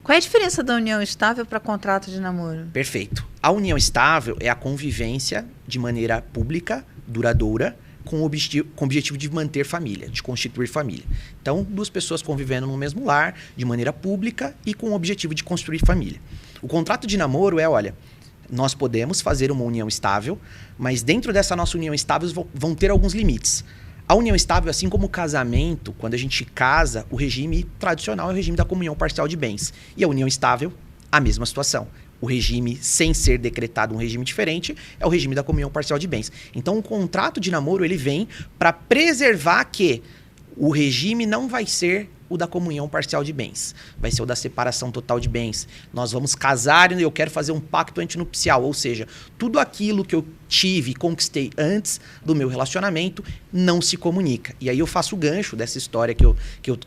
Qual é a diferença da união estável para contrato de namoro? Perfeito. A união estável é a convivência de maneira pública, duradoura, com o objetivo de manter família, de constituir família. Então, duas pessoas convivendo no mesmo lar, de maneira pública e com o objetivo de construir família. O contrato de namoro é, olha, nós podemos fazer uma união estável, mas dentro dessa nossa união estável vão ter alguns limites. A união estável, assim como o casamento, quando a gente casa, o regime tradicional é o regime da comunhão parcial de bens. E a união estável, a mesma situação. O regime, sem ser decretado um regime diferente, é o regime da comunhão parcial de bens. Então, o contrato de namoro, ele vem para preservar que o regime não vai ser o da comunhão parcial de bens. Vai ser o da separação total de bens. Nós vamos casar e eu quero fazer um pacto antinupcial. Ou seja, tudo aquilo que eu tive e conquistei antes do meu relacionamento não se comunica. E aí eu faço o gancho dessa história que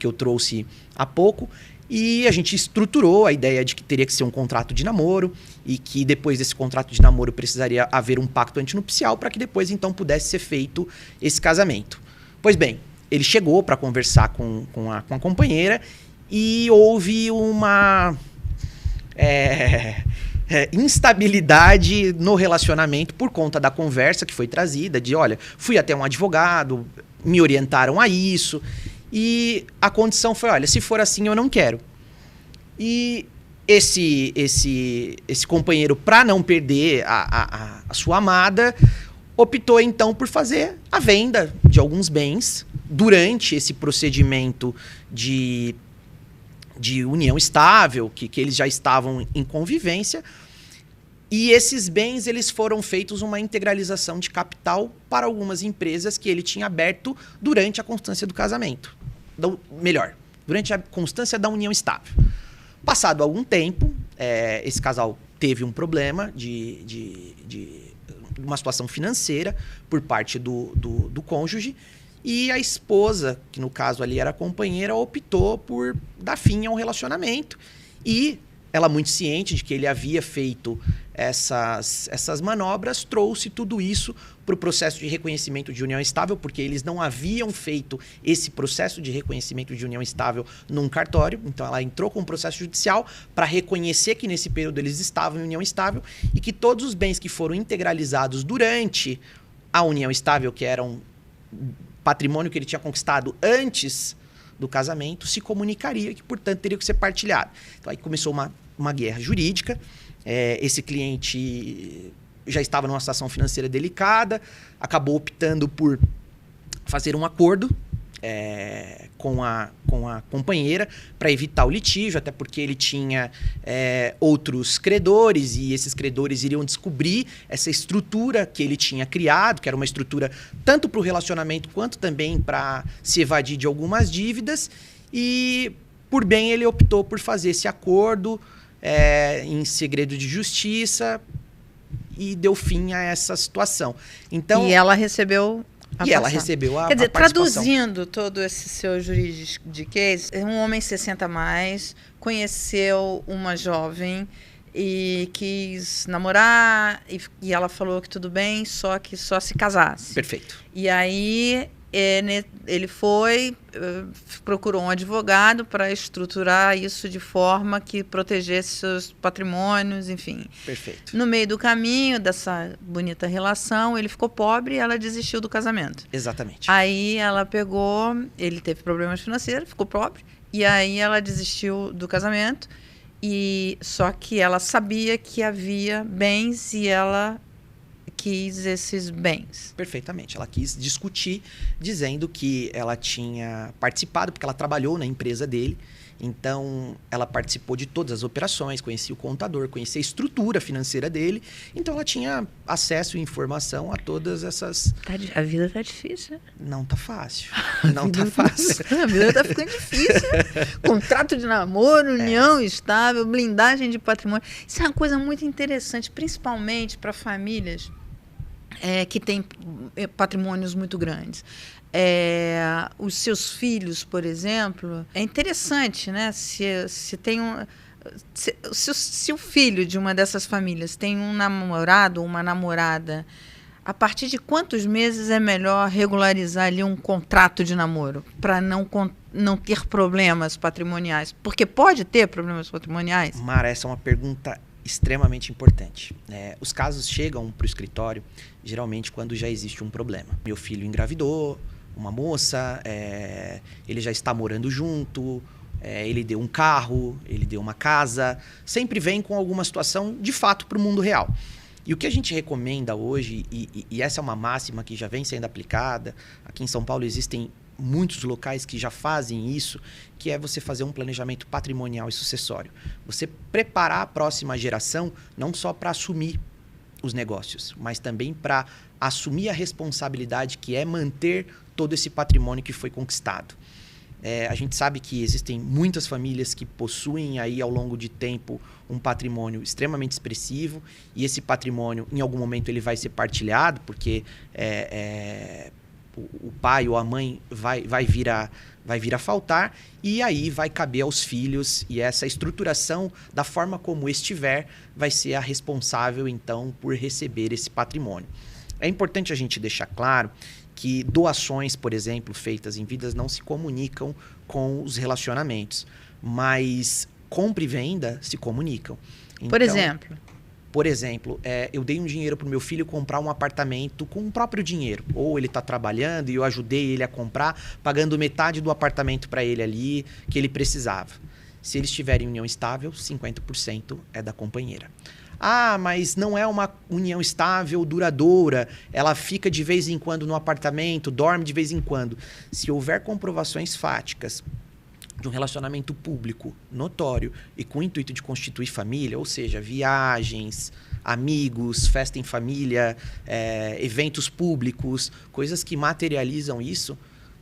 eu trouxe há pouco. E a gente estruturou a ideia de que teria que ser um contrato de namoro e que depois desse contrato de namoro precisaria haver um pacto antinupcial para que depois então pudesse ser feito esse casamento. Pois bem, ele chegou para conversar com a companheira e houve uma instabilidade no relacionamento por conta da conversa que foi trazida, de olha, fui até um advogado, me orientaram a isso, e a condição foi, olha, se for assim eu não quero. E esse companheiro, para não perder a sua amada, optou então por fazer a venda de alguns bens durante esse procedimento de união estável, que eles já estavam em convivência. E esses bens, eles foram feitos uma integralização de capital para algumas empresas que ele tinha aberto durante a constância do casamento. Durante a constância da união estável. Passado algum tempo, esse casal teve um problema de uma situação financeira por parte do cônjuge, e a esposa, que no caso ali era a companheira, optou por dar fim ao relacionamento, e ela, muito ciente de que ele havia feito essas manobras, trouxe tudo isso para o processo de reconhecimento de união estável, porque eles não haviam feito esse processo de reconhecimento de união estável num cartório. Então ela entrou com um processo judicial para reconhecer que nesse período eles estavam em união estável e que todos os bens que foram integralizados durante a união estável, que eram patrimônio que ele tinha conquistado antes do casamento, se comunicaria e que, portanto, teria que ser partilhado. Então aí começou uma guerra jurídica. Esse cliente já estava numa situação financeira delicada, acabou optando por fazer um acordo com a companheira para evitar o litígio, até porque ele tinha outros credores, e esses credores iriam descobrir essa estrutura que ele tinha criado, que era uma estrutura tanto para o relacionamento quanto também para se evadir de algumas dívidas, e por bem ele optou por fazer esse acordo em segredo de justiça e deu fim a essa situação. Então, e ela recebeu a Quer dizer, traduzindo todo esse seu juridiquês, um homem 60 a mais conheceu uma jovem e quis namorar, e ela falou que tudo bem, só que só se casasse. Perfeito. E aí ele procurou um advogado para estruturar isso de forma que protegesse seus patrimônios, enfim. Perfeito. No meio do caminho dessa bonita relação, ele ficou pobre e ela desistiu do casamento. Exatamente. Aí ele teve problemas financeiros, ficou pobre, e aí ela desistiu do casamento, só que ela sabia que havia bens e ela quis esses bens. Perfeitamente. Ela quis discutir, dizendo que ela tinha participado, porque ela trabalhou na empresa dele. Então, ela participou de todas as operações, conhecia o contador, conhecia a estrutura financeira dele. Então, ela tinha acesso e informação a todas essas... A vida tá difícil, né? Não tá fácil. Não tá fácil. A vida tá ficando difícil. Contrato de namoro, união estável, blindagem de patrimônio. Isso é uma coisa muito interessante, principalmente para famílias que têm patrimônios muito grandes. Os seus filhos, por exemplo, é interessante, né? Se o filho de uma dessas famílias tem um namorado ou uma namorada A partir de quantos meses é melhor regularizar ali um contrato de namoro para não ter problemas patrimoniais? Porque pode ter problemas patrimoniais? Mara, essa é uma pergunta extremamente importante. Os casos chegam para o escritório geralmente quando já existe um problema. Meu filho engravidou, uma moça, ele já está morando junto, ele deu um carro, ele deu uma casa. Sempre vem com alguma situação de fato para o mundo real. E o que a gente recomenda hoje, e essa é uma máxima que já vem sendo aplicada, aqui em São Paulo existem muitos locais que já fazem isso, que é você fazer um planejamento patrimonial e sucessório. Você preparar a próxima geração não só para assumir os negócios, mas também para assumir a responsabilidade que é manter todo esse patrimônio que foi conquistado. A gente sabe que existem muitas famílias que possuem aí ao longo de tempo um patrimônio extremamente expressivo, e esse patrimônio em algum momento ele vai ser partilhado, porque o pai ou a mãe vai vir a faltar, e aí vai caber aos filhos, e essa estruturação da forma como estiver vai ser a responsável então por receber esse patrimônio. É importante a gente deixar claro que doações, por exemplo, feitas em vidas não se comunicam com os relacionamentos, mas compra e venda se comunicam. Então, por exemplo, eu dei um dinheiro para o meu filho comprar um apartamento com o próprio dinheiro. Ou ele está trabalhando e eu ajudei ele a comprar, pagando metade do apartamento para ele ali que ele precisava. Se eles tiverem união estável, 50% é da companheira. Ah, mas não é uma união estável, duradoura. Ela fica de vez em quando no apartamento, dorme de vez em quando. Se houver comprovações fáticas de um relacionamento público, notório e com o intuito de constituir família, ou seja, viagens, amigos, festa em família, eventos públicos, coisas que materializam isso,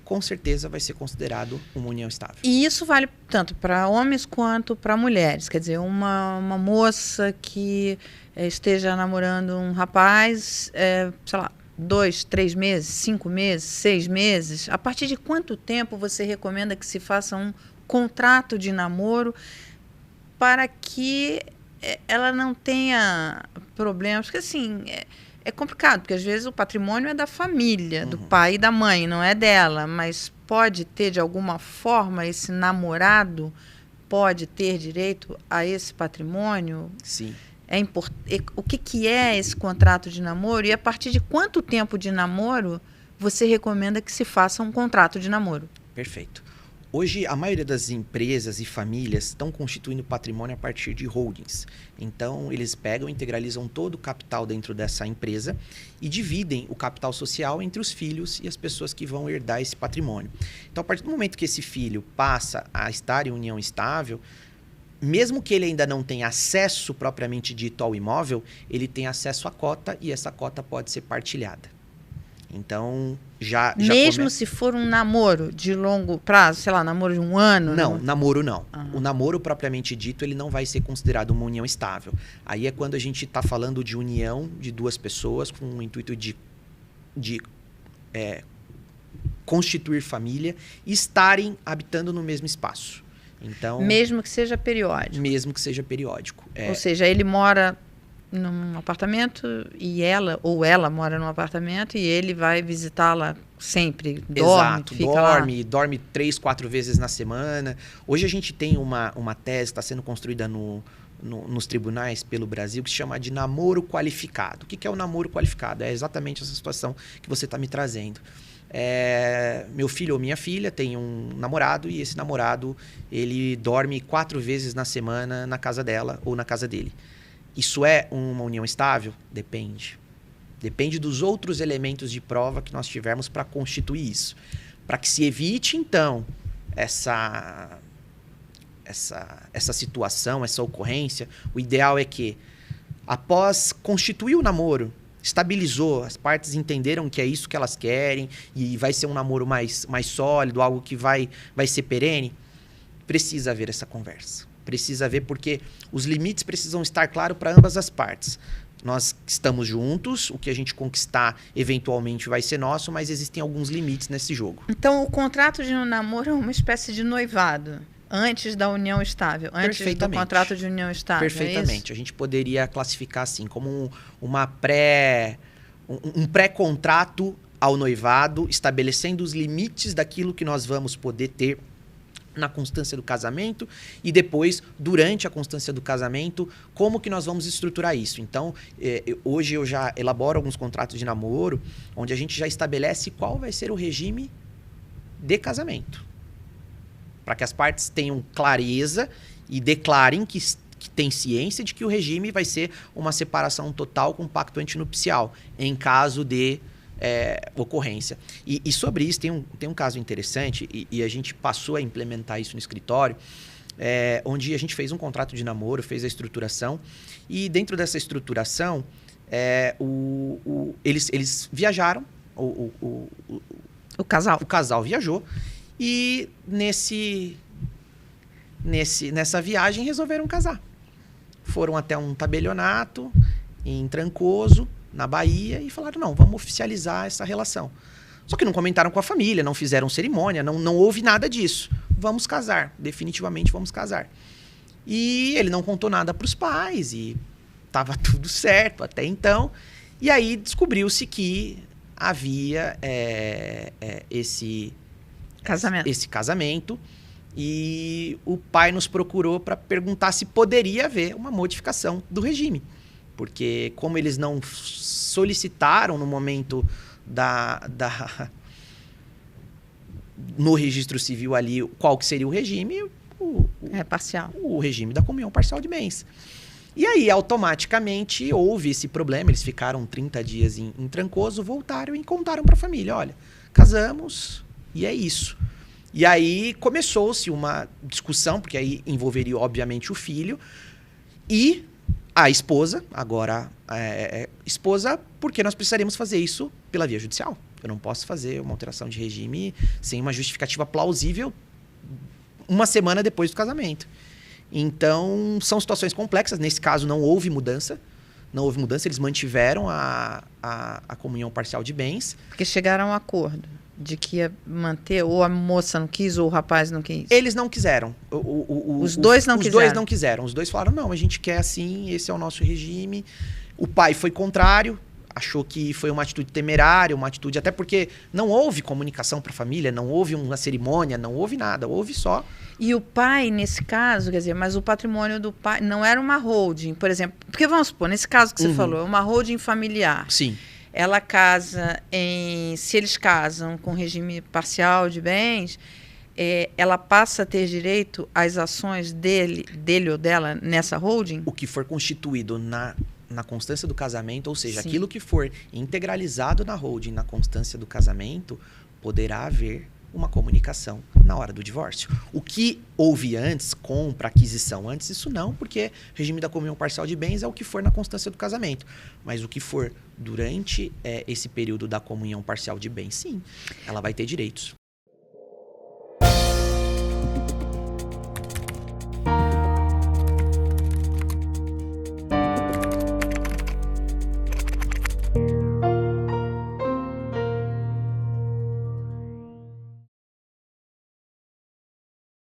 com certeza vai ser considerado uma união estável. E isso vale tanto para homens quanto para mulheres. Quer dizer, uma moça que esteja namorando um rapaz, sei lá, 2, 3 meses, 5 meses, 6 meses. A partir de quanto tempo você recomenda que se faça um contrato de namoro para que ela não tenha problemas? Porque assim, é complicado, porque às vezes o patrimônio é da família, do pai e da mãe, não é dela, mas pode ter, de alguma forma, esse namorado pode ter direito a esse patrimônio? Sim. O que é esse contrato de namoro e a partir de quanto tempo de namoro você recomenda que se faça um contrato de namoro? Perfeito. Hoje, a maioria das empresas e famílias estão constituindo patrimônio a partir de holdings. Então, eles pegam e integralizam todo o capital dentro dessa empresa e dividem o capital social entre os filhos e as pessoas que vão herdar esse patrimônio. Então, a partir do momento que esse filho passa a estar em união estável, mesmo que ele ainda não tenha acesso propriamente dito ao imóvel, ele tem acesso à cota e essa cota pode ser partilhada. Então, já mesmo se for um namoro de longo prazo, sei lá, namoro de um ano? Não, namoro não. Uhum. O namoro propriamente dito, ele não vai ser considerado uma união estável. Aí é quando a gente está falando de união de duas pessoas com o intuito de constituir família e estarem habitando no mesmo espaço. Então, mesmo que seja periódico? Mesmo que seja periódico. Ou seja, ele mora num apartamento e ela mora num apartamento e ele vai visitá-la sempre, dorme 3, 4 vezes na semana. Hoje a gente tem uma tese, está sendo construída nos tribunais pelo Brasil, que se chama de namoro qualificado. O que é o namoro qualificado? É exatamente essa situação que você está me trazendo. Meu filho ou minha filha tem um namorado e esse namorado ele dorme 4 vezes na semana na casa dela ou na casa dele. Isso é uma união estável? Depende. Depende dos outros elementos de prova que nós tivermos para constituir isso. Para que se evite, então, essa situação, essa ocorrência, o ideal é que, após constituir o namoro, estabilizou, as partes entenderam que é isso que elas querem e vai ser um namoro mais sólido, algo que vai ser perene, precisa haver essa conversa. Precisa haver porque os limites precisam estar claros para ambas as partes. Nós estamos juntos, o que a gente conquistar eventualmente vai ser nosso, mas existem alguns limites nesse jogo. Então, o contrato de um namoro é uma espécie de noivado, antes da união estável, antes do contrato de união estável. Perfeitamente. É isso? A gente poderia classificar assim, como uma um pré-contrato ao noivado, estabelecendo os limites daquilo que nós vamos poder ter na constância do casamento e depois, durante a constância do casamento, como que nós vamos estruturar isso. Então, hoje eu já elaboro alguns contratos de namoro, onde a gente já estabelece qual vai ser o regime de casamento. Para que as partes tenham clareza e declarem que tem ciência de que o regime vai ser uma separação total com pacto antinupcial, em caso de ocorrência. E sobre isso, tem um caso interessante, e a gente passou a implementar isso no escritório, onde a gente fez um contrato de namoro, fez a estruturação, e dentro dessa estruturação, eles viajaram, o casal viajou, e nessa viagem resolveram casar. Foram até um tabelionato em Trancoso, na Bahia, e falaram, não, vamos oficializar essa relação. Só que não comentaram com a família, não fizeram cerimônia, não houve nada disso. Vamos casar, definitivamente vamos casar. E ele não contou nada para os pais, e estava tudo certo até então. E aí descobriu-se que havia esse casamento, e o pai nos procurou para perguntar se poderia haver uma modificação do regime. Porque como eles não solicitaram no momento no registro civil ali qual que seria o regime, parcial. O regime da comunhão parcial de bens. E aí, automaticamente, houve esse problema. Eles ficaram 30 dias em Trancoso, voltaram e contaram para a família, olha, casamos e é isso. E aí começou-se uma discussão, porque aí envolveria, obviamente, o filho e a esposa, agora esposa, porque nós precisaríamos fazer isso pela via judicial. Eu não posso fazer uma alteração de regime sem uma justificativa plausível uma semana depois do casamento. Então, são situações complexas. Nesse caso, não houve mudança. Eles mantiveram a comunhão parcial de bens. Porque chegaram a um acordo de que ia manter, ou a moça não quis, ou o rapaz não quis. Eles não quiseram. Os dois não quiseram. Os dois não quiseram. Os dois falaram, não, a gente quer assim, esse é o nosso regime. O pai foi contrário, achou que foi uma atitude temerária, uma atitude... Até porque não houve comunicação para a família, não houve uma cerimônia, não houve nada, houve só... E o pai, nesse caso, quer dizer, mas o patrimônio do pai não era uma holding, por exemplo. Porque vamos supor, nesse caso que você falou, é uma holding familiar. Sim. Ela casa se eles casam com regime parcial de bens, ela passa a ter direito às ações dele ou dela nessa holding? O que for constituído na constância do casamento, ou seja, Sim. Aquilo que for integralizado na holding na constância do casamento, poderá haver uma comunicação na hora do divórcio. O que houve antes, compra, aquisição antes, isso não, porque o regime da comunhão parcial de bens é o que for na constância do casamento. Mas o que for durante esse período da comunhão parcial de bens, sim, ela vai ter direitos.